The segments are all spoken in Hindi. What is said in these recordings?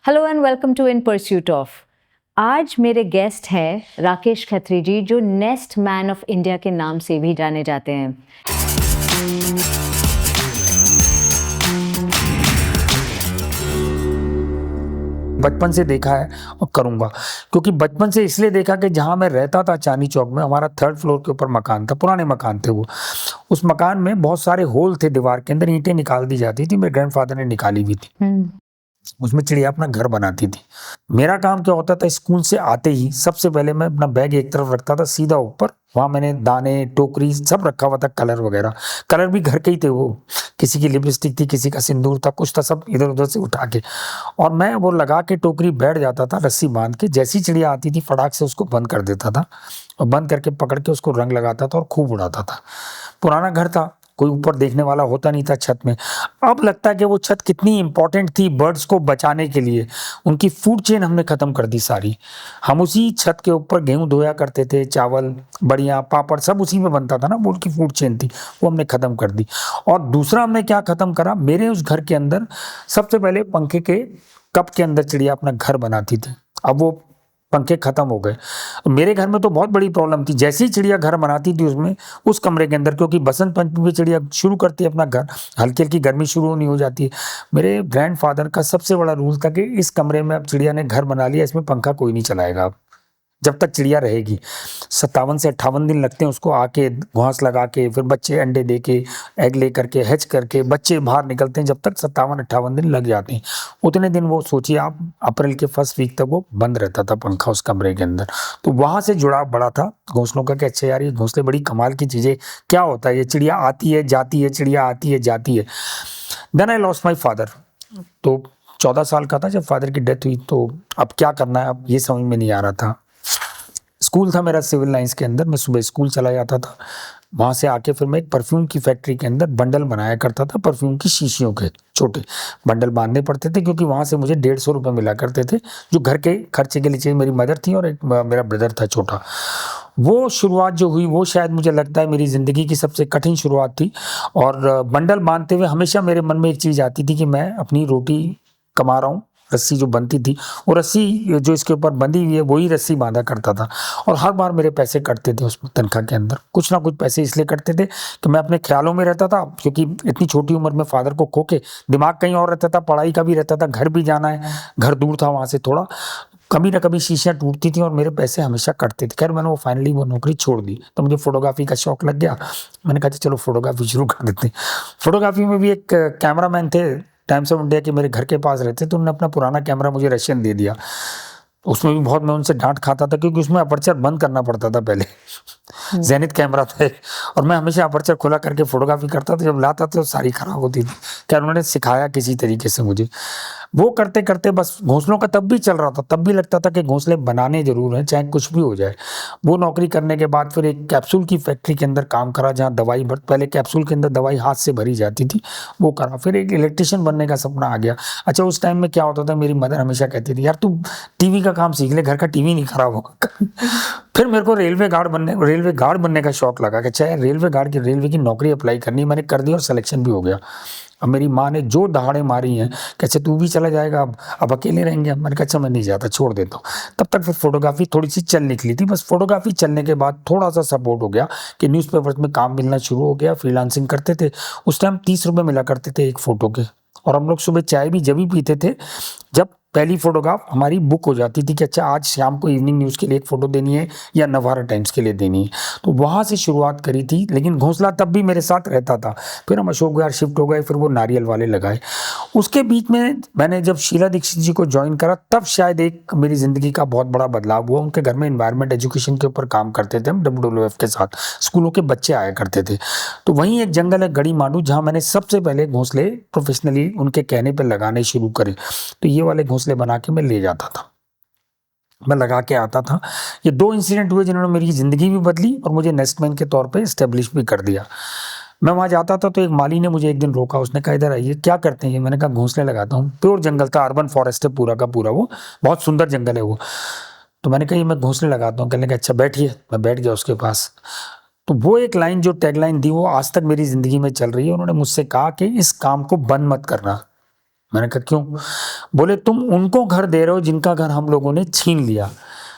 Hello and welcome to in pursuit of. आज मेरे गेस्ट हैं राकेश खत्री जी, जो नेस्ट मैन ऑफ इंडिया के नाम से भी जाने जाते हैं। बचपन से देखा है और करूंगा, क्योंकि बचपन से इसलिए देखा कि जहां मैं रहता था चांदनी चौक में, हमारा 3rd फ्लोर के ऊपर मकान था, पुराने मकान थे वो। उस मकान में बहुत सारे होल थे दीवार के अंदर, ईंटें निकाल दी जाती थी, मेरे ग्रैंडफादर ने निकाली भी थी। उसमें चिड़िया अपना घर बनाती थी। मेरा काम क्या होता था, स्कूल से आते ही सबसे पहले मैं अपना बैग एक तरफ रखता था, सीधा ऊपर वहां मैंने दाने टोकरी सब रखा हुआ था, कलर वगैरह। कलर भी घर के ही थे, वो किसी की लिपस्टिक थी, किसी का सिंदूर था, कुछ था, सब इधर उधर से उठा के, और मैं वो लगा के टोकरी बैठ जाता था रस्सी बांध के। जैसी चिड़िया आती थी फटाक से उसको बंद कर देता था, और बंद करके पकड़ के उसको रंग लगाता था और खूब उड़ाता था। पुराना घर था, कोई ऊपर देखने वाला होता नहीं था छत में। अब लगता है कि वो छत कितनी इंपॉर्टेंट थी बर्ड्स को बचाने के लिए। उनकी फूड चेन हमने खत्म कर दी सारी। हम उसी छत के ऊपर गेहूं धोया करते थे, चावल बढ़िया पापड़ सब उसी में बनता था ना, वो उनकी फूड चेन थी, वो हमने खत्म कर दी। और दूसरा हमने क्या खत्म करा, मेरे उस घर के अंदर सबसे पहले पंखे के कप के अंदर चिड़िया अपना घर बनाती थी। अब वो पंखे खत्म हो गए। मेरे घर में तो बहुत बड़ी प्रॉब्लम थी, जैसे ही चिड़िया घर बनाती थी उसमें उस कमरे के अंदर, क्योंकि बसंत पंचमी में चिड़िया शुरू करती है अपना घर, हल्की हल्की गर्मी शुरू होनी हो जाती है। मेरे ग्रैंडफादर का सबसे बड़ा रूल था कि इस कमरे में अब चिड़िया ने घर बना लिया, इसमें पंखा कोई नहीं चलाएगा अब, जब तक चिड़िया रहेगी। 57 से 58 दिन लगते हैं उसको आके घास लगा के, फिर बच्चे अंडे दे के, एग ले करके, हैच करके बच्चे बाहर निकलते हैं, जब तक 57-58 दिन लग जाते हैं। उतने दिन वो सोचिए आप, अप्रैल के फर्स्ट वीक तक वो बंद रहता था पंखा उस कमरे के अंदर। तो वहां से जुड़ाव बड़ा था घोंसलों का कि अच्छा यार ये घोंसले बड़ी कमाल की चीज़ें, क्या होता है ये चिड़िया आती है जाती है, चिड़िया आती है जाती है। Then I lost my father. तो 14 साल का था जब फादर की डेथ हुई, तो अब क्या करना है, अब ये समझ में नहीं आ रहा था। स्कूल था मेरा सिविल लाइंस के अंदर, मैं सुबह स्कूल चला जाता था, वहाँ से आके फिर मैं एक परफ्यूम की फैक्ट्री के अंदर बंडल बनाया करता था, परफ्यूम की शीशियों के छोटे बंडल बांधने पड़ते थे, क्योंकि वहाँ से मुझे 150 रुपये मिला करते थे, जो घर के खर्चे के लिए चाहिए। मेरी मदर थी और एक मेरा ब्रदर था छोटा। वो शुरुआत जो हुई वो शायद मुझे लगता है मेरी ज़िंदगी की सबसे कठिन शुरुआत थी। और बंडल बांधते हुए हमेशा मेरे मन में एक चीज़ आती थी कि मैं अपनी रोटी कमा रहा हूँ। रस्सी जो बनती थी, वो रस्सी जो इसके ऊपर बंधी हुई है वही रस्सी बांधा करता था, और हर बार मेरे पैसे कटते थे उसमें तनख्वाह के अंदर। कुछ ना कुछ पैसे इसलिए कटते थे कि मैं अपने ख्यालों में रहता था, क्योंकि इतनी छोटी उम्र में फादर को खो के दिमाग कहीं और रहता था, पढ़ाई का भी रहता था, घर भी जाना है, घर दूर था वहाँ से थोड़ा, कभी ना कभी शीशियाँ टूटती थी और मेरे पैसे हमेशा कटते थे। खैर मैंने वो फाइनली वो नौकरी छोड़ दी, तो मुझे फोटोग्राफी का शौक लग गया। मैंने कहा चलो फोटोग्राफी शुरू कर देते हैं। फोटोग्राफी में भी एक कैमरामैन थे टाइम्स ऑफ इंडिया के, मेरे घर के पास रहते, तो उन्होंने अपना पुराना कैमरा मुझे रशियन दे दिया। उसमें भी बहुत मैं उनसे डांट खाता था, क्योंकि उसमें अपर्चर बंद करना पड़ता था पहले। जेनिथ कैमरा था और मैं हमेशा अपर्चर खुला करके फोटोग्राफी करता था, जब लाता था तो सारी खराब होती थी। क्या उन्होंने सिखाया किसी तरीके से मुझे। वो करते करते बस घोंसलों का तब भी चल रहा था, तब भी लगता था कि घोंसले बनाने जरूर हैं चाहे कुछ भी हो जाए। वो नौकरी करने के बाद फिर एक कैप्सूल की फैक्ट्री के अंदर काम करा, जहाँ दवाई पहले कैप्सूल के अंदर दवाई हाथ से भरी जाती थी, वो करा। फिर एक इलेक्ट्रिशियन बनने का सपना आ गया। अच्छा उस टाइम में क्या होता था, मेरी मदर हमेशा कहती थी यार तू टीवी का काम सीख ले, घर का टीवी नहीं खराब होगा। फिर मेरे को रेलवे गार्ड बनने का शौक लगा कि अच्छा यार रेलवे की नौकरी अप्लाई करनी। मैंने कर दी और सिलेक्शन भी हो गया। अब मेरी माँ ने जो दहाड़े मारी हैं कि अच्छा तू भी चला जाएगा, अब अकेले रहेंगे। मैंने कहा अच्छा मैं नहीं जाता, छोड़ देता हूँ। तब तक फिर फोटोग्राफी थोड़ी सी चल निकली थी। बस फोटोग्राफी चलने के बाद थोड़ा सा सपोर्ट हो गया कि न्यूज़पेपर्स में काम मिलना शुरू हो गया, फ्रीलांसिंग करते थे। उस टाइम 30 रुपये मिला करते थे एक फ़ोटो के, और हम लोग सुबह चाय भी जब ही पीते थे जब पहली फोटोग्राफ हमारी बुक हो जाती थी कि अच्छा आज शाम को इवनिंग न्यूज़ के लिए एक फ़ोटो देनी है या नवभारत टाइम्स के लिए देनी है। तो वहाँ से शुरुआत करी थी, लेकिन घोंसला तब भी मेरे साथ रहता था। फिर हम अशोक विहार शिफ्ट हो गए, फिर वो नारियल वाले लगाए। उसके बीच में मैंने जब शीला दीक्षित जी को ज्वाइन करा, तब शायद एक मेरी ज़िंदगी का बहुत बड़ा बदलाव हुआ। उनके घर में इन्वायरमेंट एजुकेशन के ऊपर काम करते थे हम, WWF के साथ स्कूलों के बच्चे आया करते थे। तो वहीं एक जंगल है गड़ी मांडू, जहाँ मैंने सबसे पहले घोंसले प्रोफेशनली उनके कहने पर लगाने शुरू करे। तो ये वाले घोंसले बना के मैं ले जाता था, मैं लगा के आता था। ये 2 इंसिडेंट हुए जिन्होंने मेरी ज़िंदगी भी बदली और मुझे नेस्टमैन के तौर पे इस्टेब्लिश भी कर दिया। मैं वहाँ जाता था तो एक माली ने मुझे एक दिन रोका, उसने कहा इधर आइए, क्या करते हैं ये? मैंने कहा घोंसले लगाता हूँ। प्योर जंगल था, अर्बन फॉरेस्ट है पूरा का पूरा, वो बहुत सुंदर जंगल है वो। तो मैंने कहा ये मैं घोंसले लगाता हूँ। कहने का अच्छा बैठिए। मैं बैठ गया उसके पास। तो वो एक लाइन जो टैगलाइन दी वो आज तक मेरी ज़िंदगी में चल रही है। उन्होंने मुझसे कहा कि इस काम को बंद मत करना, मैंने कहा क्यों? बोले तुम उनको घर दे रहे हो जिनका घर हम लोगों ने छीन लिया,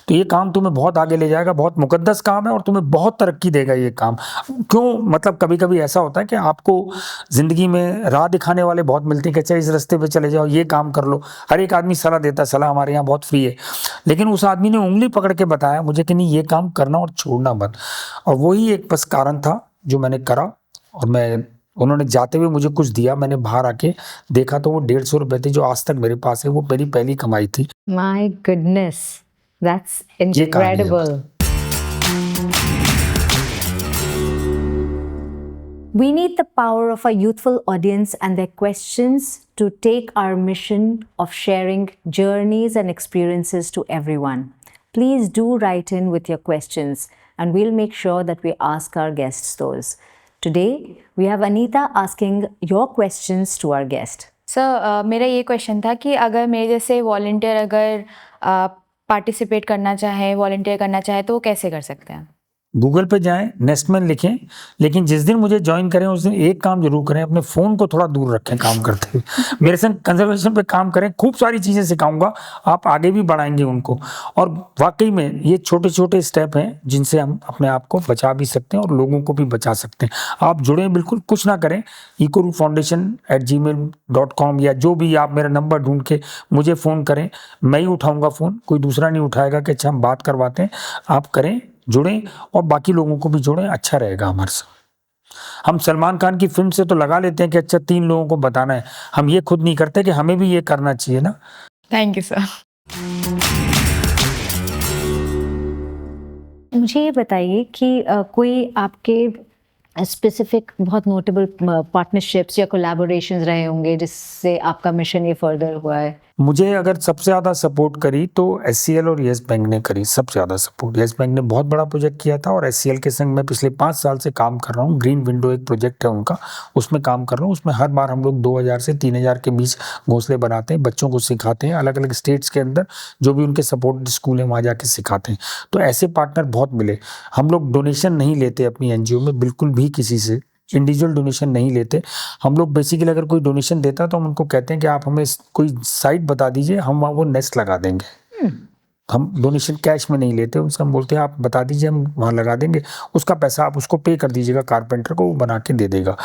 तो ये काम तुम्हें बहुत आगे ले जाएगा, बहुत मुकद्दस काम है और तुम्हें बहुत तरक्की देगा ये काम। क्यों? मतलब कभी कभी ऐसा होता है कि आपको जिंदगी में राह दिखाने वाले बहुत मिलते हैं कि अच्छा इस रास्ते पे चले जाओ, ये काम कर लो। हर एक आदमी सलाह देता है, सलाह हमारे यहाँ बहुत फ्री है, लेकिन उस आदमी ने उंगली पकड़ के बताया मुझे कि नहीं ये काम करना और छोड़ना मत। और वही एक बस कारण था जो मैंने करा। और मैं, उन्होंने जाते हुए मुझे कुछ दिया, मैंने बाहर आके देखा तो वो 150 रुपए थे जो आज तक मेरे पास है, वो मेरी पहली कमाई थी। My goodness, that's ये कहानी है incredible. We need the power of our youthful audience and their questions to take our mission of sharing journeys and experiences to everyone. Please do write in with your questions and we'll make sure that we ask our guests those. Today, we have Anita asking your questions to our guest. Sir मेरा ये क्वेश्चन था कि अगर मेरे जैसे वॉलंटियर अगर पार्टिसिपेट करना चाहे, वॉलंटियर करना चाहे तो वो कैसे कर सकते हैं? गूगल पे जाएं, नेस्टमैन लिखें, लेकिन जिस दिन मुझे ज्वाइन करें उस दिन एक काम जरूर करें, अपने फ़ोन को थोड़ा दूर रखें काम करते हुए। मेरे संग कंजर्वेशन पे काम करें, खूब सारी चीज़ें सिखाऊंगा, आप आगे भी बढ़ाएंगे उनको। और वाकई में ये छोटे छोटे स्टेप हैं जिनसे हम अपने आप को बचा भी सकते हैं और लोगों को भी बचा सकते हैं। आप जुड़ें, बिल्कुल कुछ ना करें, ecofoundation@gmail.com या जो भी, आप मेरा नंबर ढूंढ के मुझे फ़ोन करें, मैं ही उठाऊँगा फ़ोन, कोई दूसरा नहीं उठाएगा कि अच्छा हम बात करवाते हैं। आप करें, जुड़ें और बाकी लोगों को भी जोड़ें, अच्छा रहेगा हमारे साथ। हम सलमान खान की फिल्म से तो लगा लेते हैं कि अच्छा 3 लोगों को बताना है, हम ये खुद नहीं करते कि हमें भी ये करना चाहिए ना। Thank you sir. मुझे ये बताइए कि कोई आपके स्पेसिफिक बहुत नोटेबल पार्टनरशिप्स या कोलैबोरेशंस रहे होंगे जिससे आपका मिशन ये फर्दर हुआ है? मुझे अगर सबसे ज़्यादा सपोर्ट करी तो एचसीएल और येस बैंक ने करी, सबसे ज़्यादा सपोर्ट। येस बैंक ने बहुत बड़ा प्रोजेक्ट किया था और एचसीएल के संग मैं पिछले 5 साल से काम कर रहा हूँ। ग्रीन विंडो एक प्रोजेक्ट है उनका, उसमें काम कर रहा हूँ। उसमें हर बार हम लोग 2000 से 3000 के बीच घोंसले बनाते हैं, बच्चों को सिखाते हैं, अलग अलग स्टेट्स के अंदर जो भी उनके सपोर्ट स्कूल हैं वहाँ जाके सिखाते हैं। तो ऐसे पार्टनर बहुत मिले। हम लोग डोनेशन नहीं लेते अपनी एनजीओ में, बिल्कुल भी किसी से इंडिविजुअल डोनेशन नहीं लेते हम लोग। बेसिकली अगर कोई डोनेशन देता है तो हम उनको कहते हैं कि आप हमें कोई साइट बता दीजिए, हम वहाँ वो नेस्ट लगा देंगे। हम डोनेशन कैश में नहीं लेते, उनसे हम बोलते हैं आप बता दीजिए, हम वहाँ लगा देंगे, उसका पैसा आप उसको पे कर दीजिएगा कारपेंटर को, वो बना के दे देगा।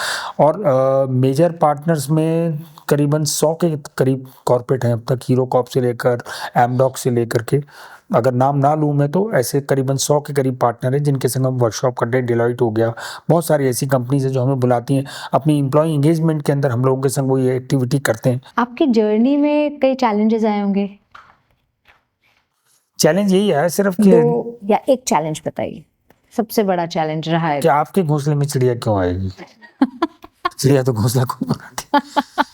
और मेजर पार्टनर्स में करीबन 100 के करीब कॉर्पोरेट हैं अब तक, हीरो कॉर्प से लेकर एमडॉक से लेकर के, अगर नाम ना लूँ मैं तो ऐसे करीबन 100 के करीब पार्टनर हैं जिनके संग हम वर्कशॉप करते हैं। डिलॉयट हो गया, बहुत सारी ऐसी कंपनीज हैं जो हमें बुलाती हैं अपनी एम्प्लॉय एंगेजमेंट के अंदर, हम लोगों के संग वो ये एक्टिविटी करते हैं। आपकी जर्नी में कई चैलेंजेस आए होंगे? चैलेंज यही है सिर्फ कि 2 या 1 चैलेंज बताइए, सबसे बड़ा चैलेंज रहा है। कि आपके घोंसले में चिड़िया क्यों आएगी? चिड़िया तो घोंसला खुद बनाती है।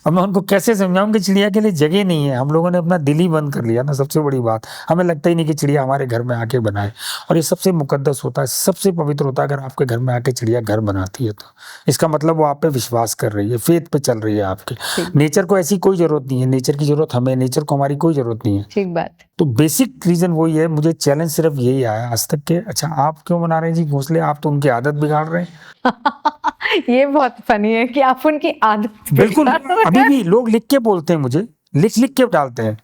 अब मैं उनको कैसे समझाऊं कि चिड़िया के लिए जगह नहीं है, हम लोगों ने अपना दिल ही बंद कर लिया ना, सबसे बड़ी बात। हमें लगता ही नहीं कि चिड़िया हमारे घर में आके बनाए, और ये सबसे मुकद्दस होता है, सबसे पवित्र होता है अगर आपके घर में आके चिड़िया घर बनाती है तो इसका मतलब वो आप पे विश्वास कर रही है, फेथ पे चल रही है आपके। नेचर को ऐसी कोई जरूरत नहीं है, नेचर की जरूरत हमें, नेचर को हमारी कोई जरूरत नहीं है। ठीक बात। तो बेसिक रीजन वही है। मुझे चैलेंज सिर्फ यही आया आज तक के अच्छा आप क्यों बना रहे हैं जी घोंसले, आप तो उनकी आदत बिगाड़ रहे हैं। ये बहुत फनी है कि आप उनकी आदत बिल्कुल, अभी भी लोग लिख के बोलते हैं मुझे, लिख के डालते हैं।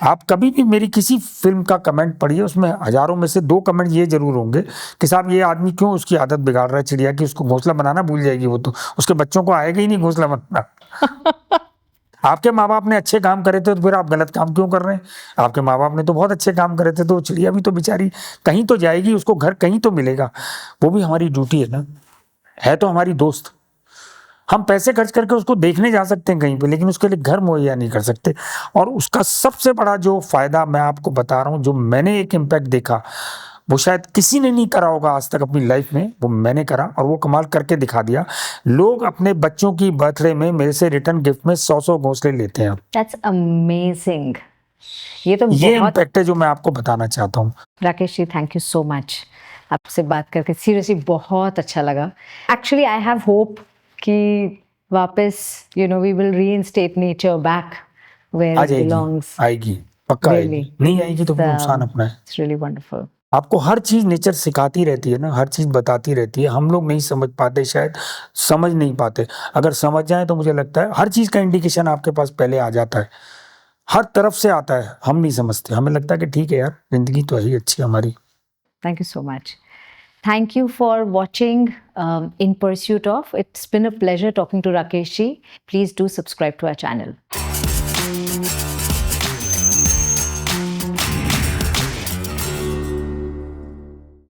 आप कभी भी मेरी किसी फिल्म का कमेंट पढ़िए, उसमें हजारों में से 2 कमेंट ये जरूर होंगे कि साहब ये आदमी क्यों उसकी आदत बिगाड़ रहा है चिड़िया की, उसको घोंसला बनाना भूल जाएगी वो तो, उसके बच्चों को आएगा ही नहीं घोंसला बनाना। आपके माँ बाप ने अच्छे काम करे थे तो फिर आप गलत काम क्यों कर रहे हैं? आपके माँ बाप ने तो बहुत अच्छे काम करे थे, तो चिड़िया भी तो बेचारी कहीं तो जाएगी, उसको घर कहीं तो मिलेगा। वो भी हमारी ड्यूटी है ना, है तो हमारी दोस्त। हम पैसे खर्च करके उसको देखने जा सकते हैं कहीं पे, लेकिन उसके लिए घर मुहैया नहीं कर सकते। और उसका सबसे बड़ा जो फायदा मैं आपको बता रहा हूँ, जो मैंने एक इम्पैक्ट देखा, वो शायद किसी ने नहीं करा होगा आज तक अपनी लाइफ में, वो मैंने करा और वो कमाल करके दिखा दिया। लोग अपने बच्चों की बर्थडे में मेरे से रिटर्न गिफ्ट में 100 घोंसले लेते हैं। That's amazing. ये तो ये बहुत इम्पैक्ट है जो मैं आपको बताना चाहता हूँ। Rakesh ji, thank you so much. आपसे बात करके सीरियसली बहुत अच्छा लगा। एक्चुअली आई हैव होप कि वापस we will reinstate nature back where it belongs. आएगी, पक्का आएगी, नहीं आएगी तो नुकसान अपना है। It's really wonderful. आपको हर चीज नेचर सिखाती रहती है ना, हर चीज बताती रहती है, हम लोग नहीं समझ पाते, शायद समझ नहीं पाते। अगर समझ जाए तो मुझे लगता है हर चीज का इंडिकेशन आपके पास पहले आ जाता है, हर तरफ से आता है, हम नहीं समझते, हमें लगता है कि ठीक है यार, जिंदगी तो है ही अच्छी हमारी। Thank you so much. Thank you for watching In Pursuit of. It's been a pleasure talking to Rakesh ji. Please do subscribe to our channel.